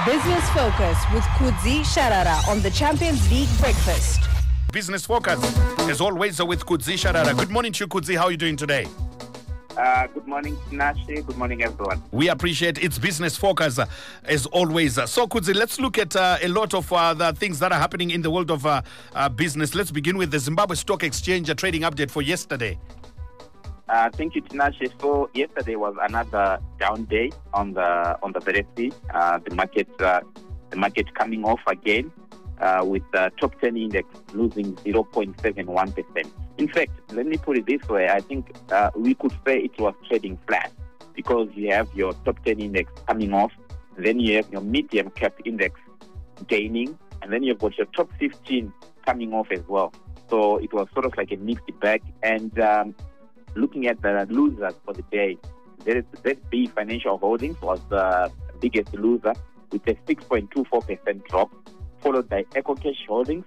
Business Focus with Kudzie, Sharara on the Champions League Breakfast. Business Focus, as always, with Kudzie, Sharara. Good morning to you, Kudzie. How are you doing today? Good morning, Nashi. Good morning, everyone. We appreciate it's Business Focus, as always. So, Kudzie, let's look at a lot of the things that are happening in the world of business. Let's begin with the Zimbabwe Stock Exchange trading update for yesterday. Thank you, Tinashe. So yesterday was another down day on the Beresi. The market coming off again with the top 10 index losing 0.71%. In fact, let me put it this way. I think we could say it was trading flat because you have your top 10 index coming off, then you have your medium cap index gaining, and then you've got your top 15 coming off as well. So it was sort of like a mixed bag. And looking at the losers for the day, ZB Financial Holdings was the biggest loser with a 6.24% drop, followed by EcoCash Holdings,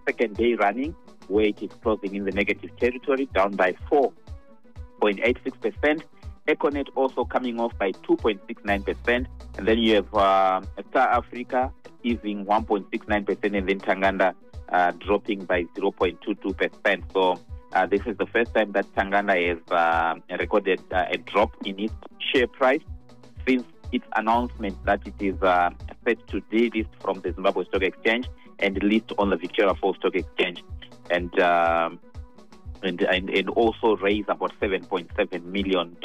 second day running, where it is closing in the negative territory, down by 4.86%. Econet also coming off by 2.69%. And then you have Star Africa easing 1.69%, and then Tanganda dropping by 0.22%. So this is the first time that Tanganda has recorded a drop in its share price since its announcement that it is set to delist from the Zimbabwe Stock Exchange and list on the Victoria Falls Stock Exchange, and also raise about $7.7 million.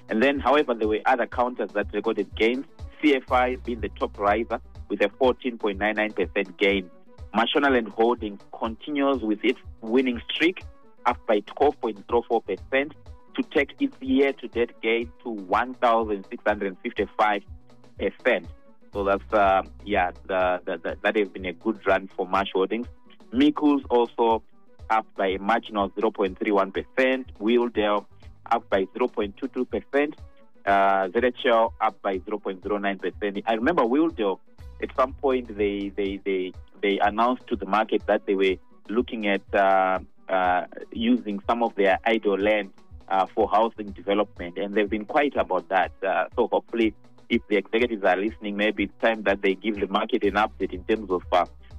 And then, however, there were other counters that recorded gains. CFI being the top riser with a 14.99% gain. National and Holdings continues with its winning streak, up by 12.04% to take its year-to-date gain to 1,655%. So that's that has been a good run for Marsh Holdings. Miku's also up by a margin of 0.31%. Wheeldale up by 0.22%. ZHL up by 0.09%. I remember Wheeldale at some point they announced to the market that they were looking at using some of their idle land for housing development, and they've been quiet about that. So hopefully, if the executives are listening, maybe it's time that they give the market an update in terms of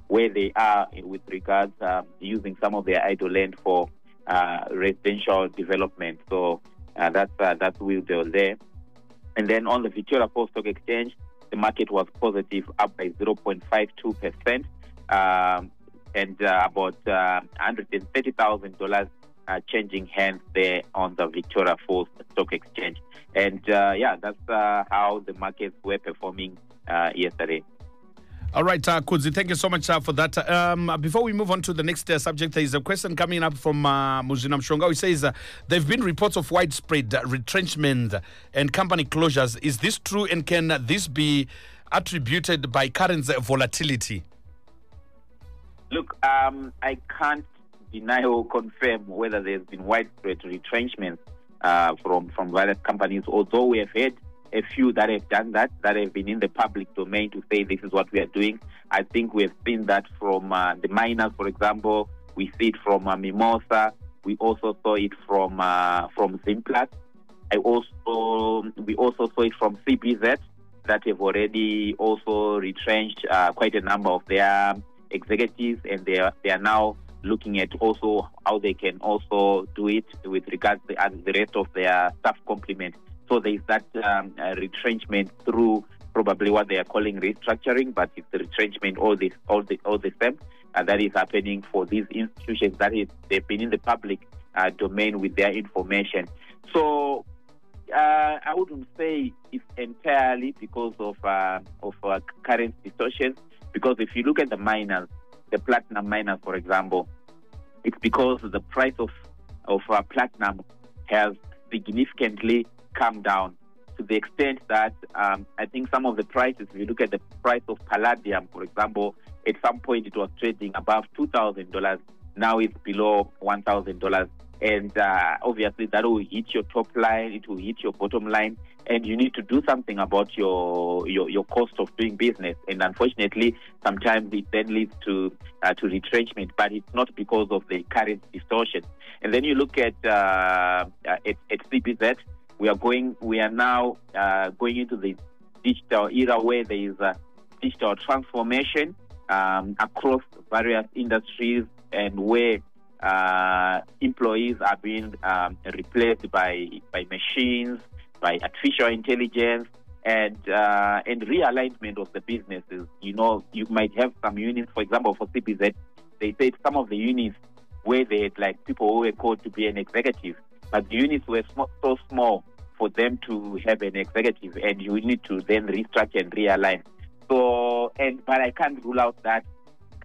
where they are with regards using some of their idle land for residential development. So that's Wheeldale there. And then on the Victoria Falls Stock Exchange, the market was positive, up by 0.52%. And about $130,000 changing hands there on the Victoria Falls Stock Exchange. And that's how the markets were performing yesterday. All right, Kudzie, thank you so much for that. Before we move on to the next subject, there is a question coming up from Muzina Mshonga, who says there have been reports of widespread retrenchment and company closures. Is this true, and can this be attributed by current volatility? Look, I can't deny or confirm whether there's been widespread retrenchment from various companies, although we have had a few that have done that have been in the public domain to say this is what we are doing. I think we have seen that from the miners, for example. We see it from Mimosa. We also saw it from Zimplats. We also saw it from CBZ that have already also retrenched quite a number of their executives, and they are now looking at also how they can also do it with regards to the rest of their staff complement. So there is that retrenchment through probably what they are calling restructuring, but it's the retrenchment all the same, and that is happening for these institutions that they've been in the public domain with their information. So I wouldn't say it's entirely because of current distortions. Because if you look at the miners, the platinum miners, for example, it's because the price of platinum has significantly come down to the extent that I think some of the prices, if you look at the price of palladium, for example, at some point it was trading above $2,000. Now it's below $1,000. And obviously that will hit your top line, it will hit your bottom line, and you need to do something about your cost of doing business. And unfortunately, sometimes it then leads to retrenchment, but it's not because of the current distortion. And then you look at CBZ, we are now going into the digital era where there is a digital transformation across various industries, and where employees are being replaced by machines, by artificial intelligence, and realignment of the businesses. You know, you might have some units, for example, for CPZ, they said some of the units where they had like people who were called to be an executive, but the units were so small for them to have an executive, and you need to then restructure and realign. So, but I can't rule out that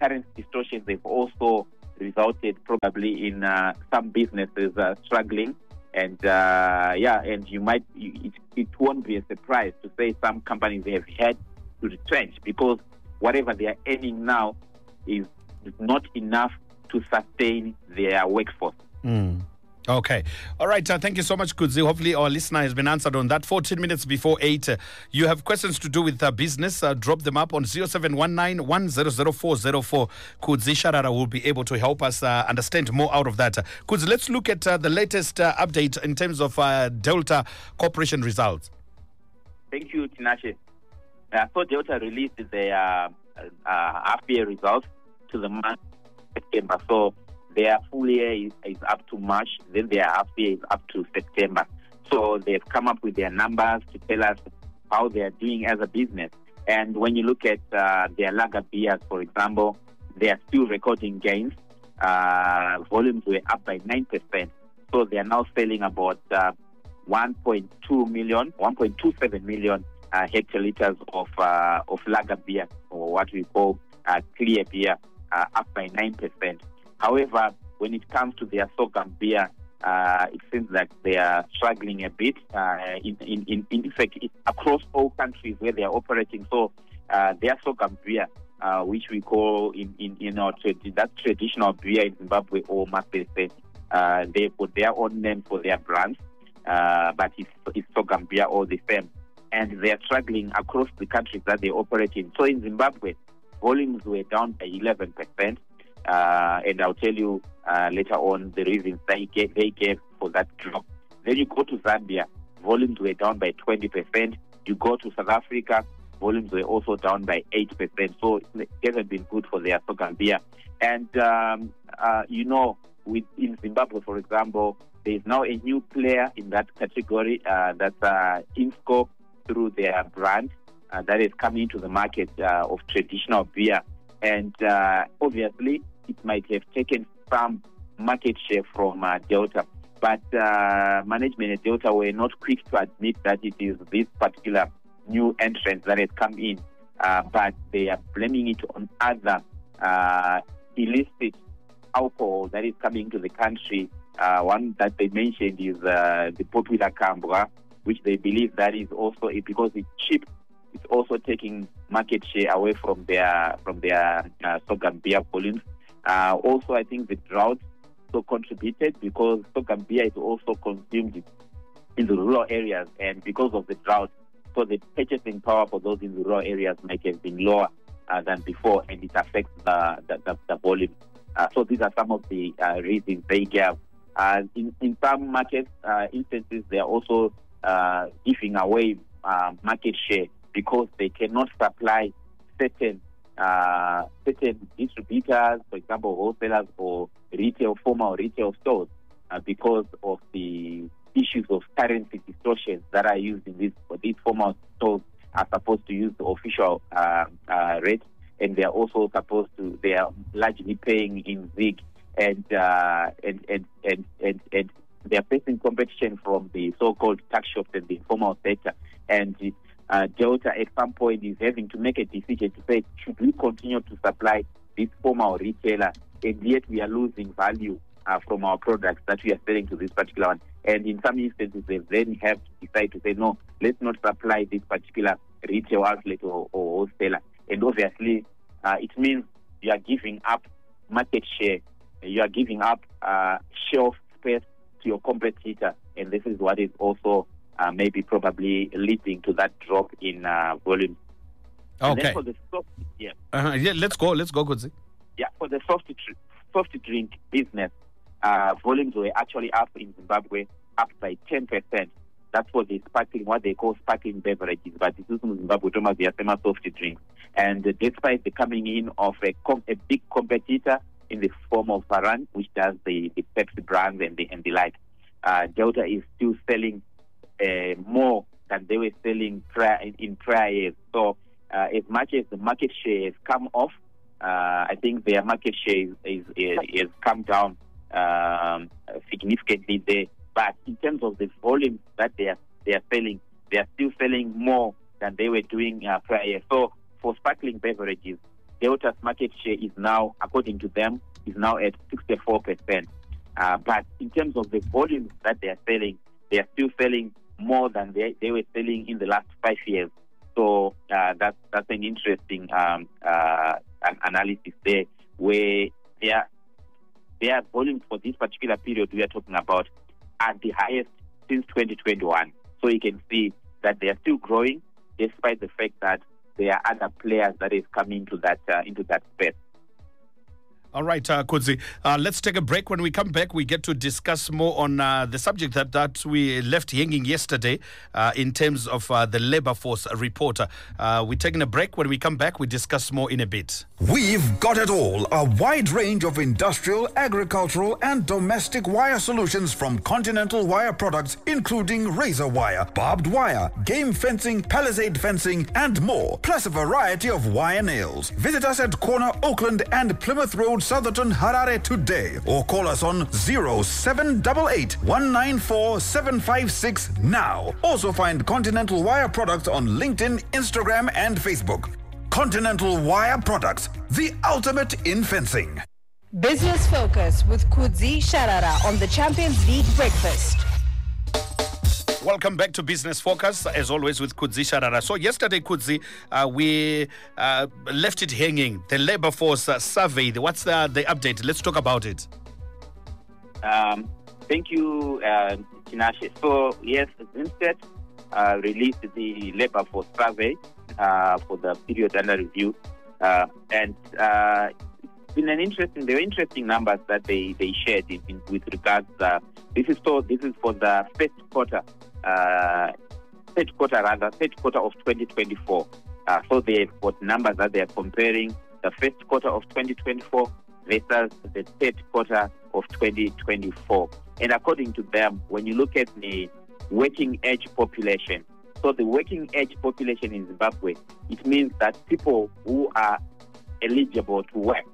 current distortions have also resulted probably in some businesses struggling, and and it won't be a surprise to say some companies have had to retrench, because whatever they are earning now is not enough to sustain their workforce. Okay. All right. Thank you so much, Kudzie. Hopefully our listener has been answered on that. 14 minutes before 8. You have questions to do with business. Drop them up on 0719 100404. Kudzie Sharara will be able to help us understand more out of that. Kudzie, let's look at the latest update in terms of Delta Corporation results. Thank you, Tinashe. So Delta released their half-year results to the month of September. So their full year is up to March, then their half year is up to September. So they've come up with their numbers to tell us how they are doing as a business. And when you look at their lager beers, for example, they are still recording gains. Volumes were up by 9%. So they are now selling about 1.27 million hectoliters of lager beer, or what we call clear beer, up by 9%. However, when it comes to their sorghum beer, it seems like they are struggling a bit. In fact, it's across all countries where they are operating. So their sorghum beer, which we call that traditional beer in Zimbabwe, or Mapese, they put their own name for their brands, but it's sorghum beer all the same. And they are struggling across the countries that they operate in. So in Zimbabwe, volumes were down by 11%. And I'll tell you later on the reasons they gave for that drop. Then you go to Zambia, volumes were down by 20%. You go to South Africa, volumes were also down by 8%. So it hasn't been good for their sorghum beer. And, in Zimbabwe, for example, there is now a new player in that category, that's Insco, through their brand that is coming into the market of traditional beer. And obviously, it might have taken some market share from Delta, but management at Delta were not quick to admit that it is this particular new entrant that has come in, but they are blaming it on other illicit alcohol that is coming to the country. One that they mentioned is the popular Kambwa, which they believe that is also, because it's cheap, it's also taking market share away from their sorghum beer volumes. Also, I think the drought so contributed, because sorghum beer is also consumed in the rural areas, and because of the drought, so the purchasing power for those in the rural areas might have been lower than before, and it affects the volume. So these are some of the reasons they gave. In some market instances, they are also giving away market share because they cannot supply certain distributors, for example, wholesalers or formal retail stores, because of the issues of currency distortions that are used in these formal stores are supposed to use the official rate, and they are also they are largely paying in ZiG, and they are facing competition from the so-called tax shops and the informal sector. And Delta at some point is having to make a decision to say, should we continue to supply this formal retailer, and yet we are losing value from our products that we are selling to this particular one. And in some instances, they then have to decide to say, no, let's not supply this particular retail outlet or wholesaler. And obviously, it means you are giving up market share. You are giving up shelf space to your competitor. And this is what is also maybe probably leading to that drop in volume. Okay. And then for the soft, let's go, Kudzie. Yeah, for the soft drink business, volumes were actually up in Zimbabwe, up by 10%. That's for the sparkling, what they call sparkling beverages. But this is in Zimbabwe, Thomas, they are soft drinks. And despite the coming in of a big competitor in the form of Varan, which does the Pepsi brands and the like, Delta is still selling more than they were selling in prior years. So as much as the market share has come off, I think their market share has come down significantly there. But in terms of the volume that they are selling, they are still selling more than they were doing prior year. So for sparkling beverages, Delta's market share is now, according to them, is now at 64%. But in terms of the volume that they are selling, they are still selling more than they were selling in the last 5 years. So that's an interesting analysis there, where their volumes for this particular period we are talking about are the highest since 2021. So you can see that they are still growing, despite the fact that there are other players that is coming into that space. All right, Kudzie, let's take a break. When we come back, we get to discuss more on the subject that we left hanging yesterday in terms of the labor force report. We're taking a break. When we come back, we discuss more in a bit. We've got it all. A wide range of industrial, agricultural and domestic wire solutions from Continental Wire products, including razor wire, barbed wire, game fencing, palisade fencing and more. Plus a variety of wire nails. Visit us at Corner Oakland and Plymouth Road, Southerton, Harare today, or call us on 0788 194 756 now. Also find Continental Wire products on LinkedIn, Instagram and Facebook. Continental Wire products, the ultimate in fencing. Business Focus with Kudzie Sharara on the Champions League Breakfast. Welcome back to Business Focus, as always, with Kudzie Sharara. So yesterday, Kudzie, we left it hanging. The labor force survey. What's the update? Let's talk about it. Thank you, Tinashe. So yes, Zimbabwe released the labor force survey for the period under review, and it's been there were interesting numbers that they shared with regards. This is for the third quarter of 2024. So they've got numbers that they are comparing the first quarter of 2024 versus the third quarter of 2024. And according to them, when you look at the working age population, so the working age population in Zimbabwe, it means that people who are eligible to work.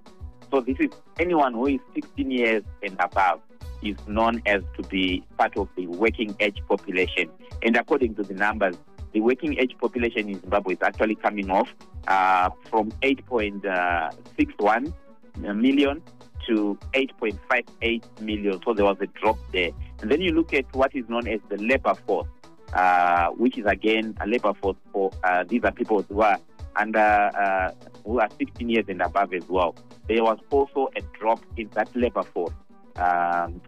So this is anyone who is 16 years and above is known as to be part of the working age population. And according to the numbers, the working age population in Zimbabwe is actually coming off from 8.61 million to 8.58 million. So there was a drop there. And then you look at what is known as the labor force, which is again a labor force for these are people who are under who are 16 years and above as well. There was also a drop in that labor force from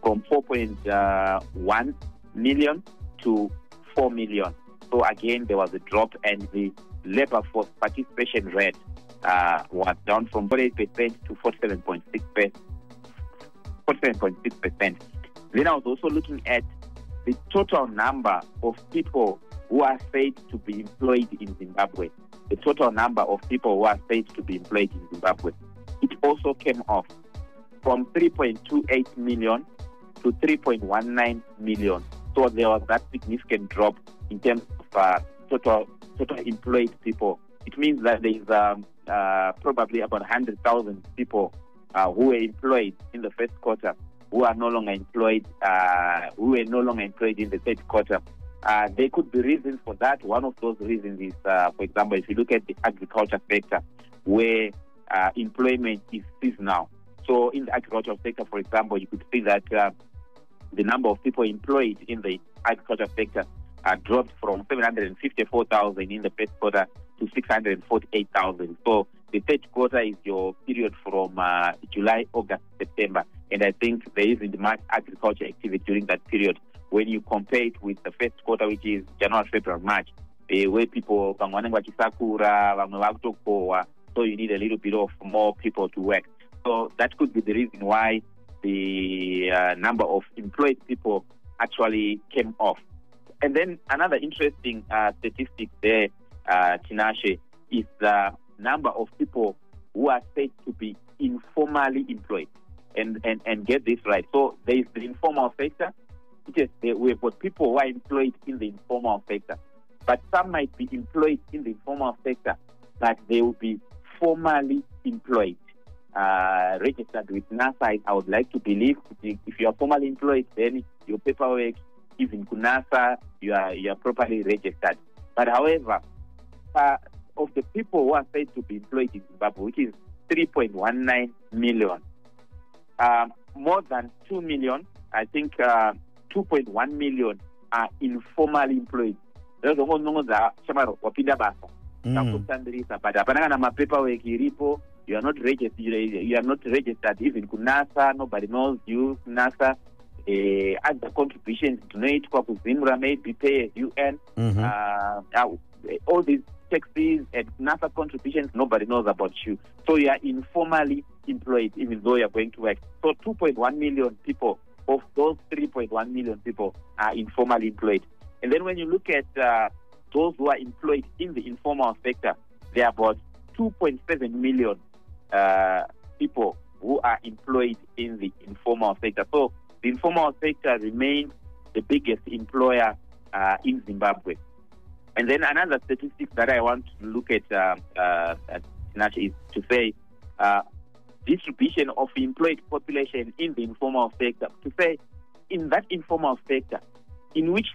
4.1 million to 4 million. So again, there was a drop, and the labor force participation rate was down from 48% to 47.6%. 47.6%. Then I was also looking at the total number of people who are said to be employed in Zimbabwe. The total number of people who are said to be employed in Zimbabwe. It also came off from 3.28 million to 3.19 million. So there was that significant drop in terms of total employed people. It means that there is probably about 100,000 people who were employed in the first quarter who are no longer employed. Who were no longer employed in the third quarter. There could be reasons for that. One of those reasons is, for example, if you look at the agriculture sector, where employment is seasonal. So in the agricultural sector, for example, you could see that the number of people employed in the agriculture sector dropped from 754,000 in the first quarter to 648,000. So the third quarter is your period from July, August, September. And I think there isn't much agriculture activity during that period when you compare it with the first quarter, which is January, February, March, where people, so you need a little bit of more people to work. So that could be the reason why the number of employed people actually came off. And then another interesting statistic there, Tinashe, is the number of people who are said to be informally employed. And get this right. So there is the informal sector. We've got people who are employed in the informal sector. But some might be employed in the informal sector, but they will be formally employed, registered with NASA. I would like to believe if you are formally employed, then your paperwork, even NASA, you are properly registered. But however, of the people who are said to be employed in Zimbabwe, which is 3.19 million, more than 2 million, I think 2.1 million are informally employed. But you are not registered even to NASA. Nobody knows you, NASA. Other contributions donate to Zimbabwe, maybe pay as UN. All these taxes and NASA contributions, nobody knows about you. So you are informally employed, even though you are going to work. So 2.1 million people of those 3.1 million people are informally employed. And then when you look at those who are employed in the informal sector, there are about 2.7 million people who are employed in the informal sector. So the informal sector remains the biggest employer in Zimbabwe. And then another statistic that I want to look at is to say distribution of employed population in the informal sector. To say in that informal sector, in which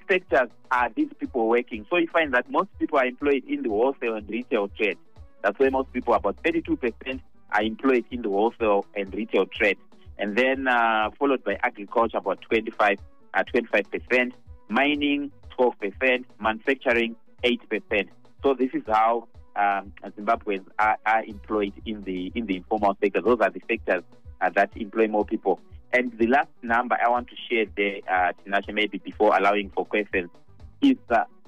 sectors are these people working? So you find that most people are employed in the wholesale and retail trade. That's where most people, about 32%, are employed in the wholesale and retail trade. And then followed by agriculture, about 25%, mining, 12%, manufacturing, 8%. So this is how Zimbabweans are employed in the informal sector. Those are the sectors that employ more people. And the last number I want to share there, Tinashe, maybe before allowing for questions, is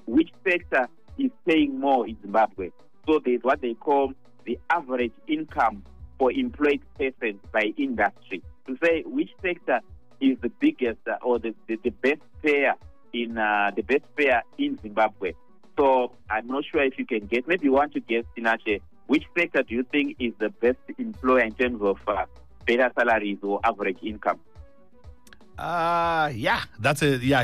which sector is paying more in Zimbabwe. So there's what they call the average income for employed persons by industry. To say which sector is the biggest or the best payer in Zimbabwe. So I'm not sure if you can guess. Maybe you want to guess, Tinashe, which sector do you think is the best employer in terms of better salaries or average income? You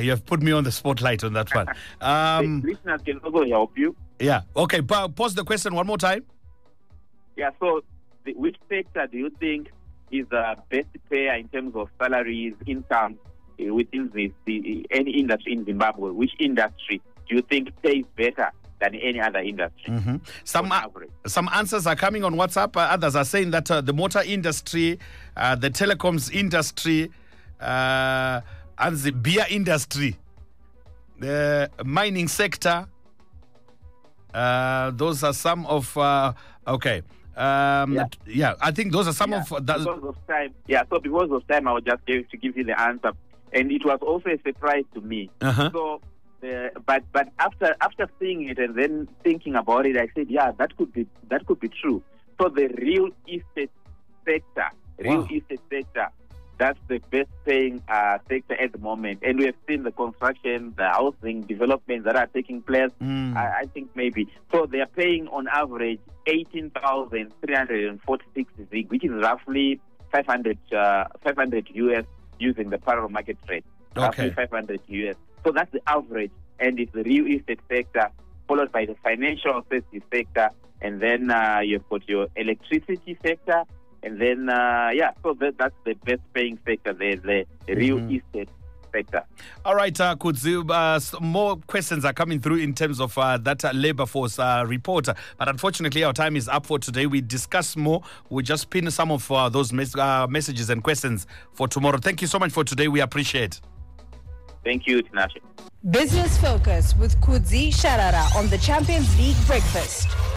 have put me on the spotlight on that one. The listeners can also help you. Yeah. Okay, pause the question one more time. Yeah, so which sector do you think is the best payer in terms of salaries, income within any industry in Zimbabwe? Which industry do you think pays better than any other industry? Some answers are coming on WhatsApp. Others are saying that the motor industry, the telecoms industry, and the beer industry, the mining sector. Those are some of I think those are some of that. Because of time, so because of time, I was just going to give you the answer, and it was also a surprise to me. So, but after seeing it and then thinking about it, I said, that could be true. So the real estate sector, that's the best paying sector at the moment. And we have seen the construction, the housing developments that are taking place. I think maybe. So they are paying on average 18,346 ZiG, which is roughly 500 US using the parallel market rate. Roughly 500 US. So that's the average. And it's the real estate sector, followed by the financial services sector. And then you've got your electricity sector. And then, so that's the best paying sector, the real estate sector. All right, Kudzie, more questions are coming through in terms of that labor force report. But unfortunately, our time is up for today. We discuss more. We just pin some of those messages and questions for tomorrow. Thank you so much for today. We appreciate. Thank you, Tinashe. Business Focus with Kudzie Sharara on the Champions League Breakfast.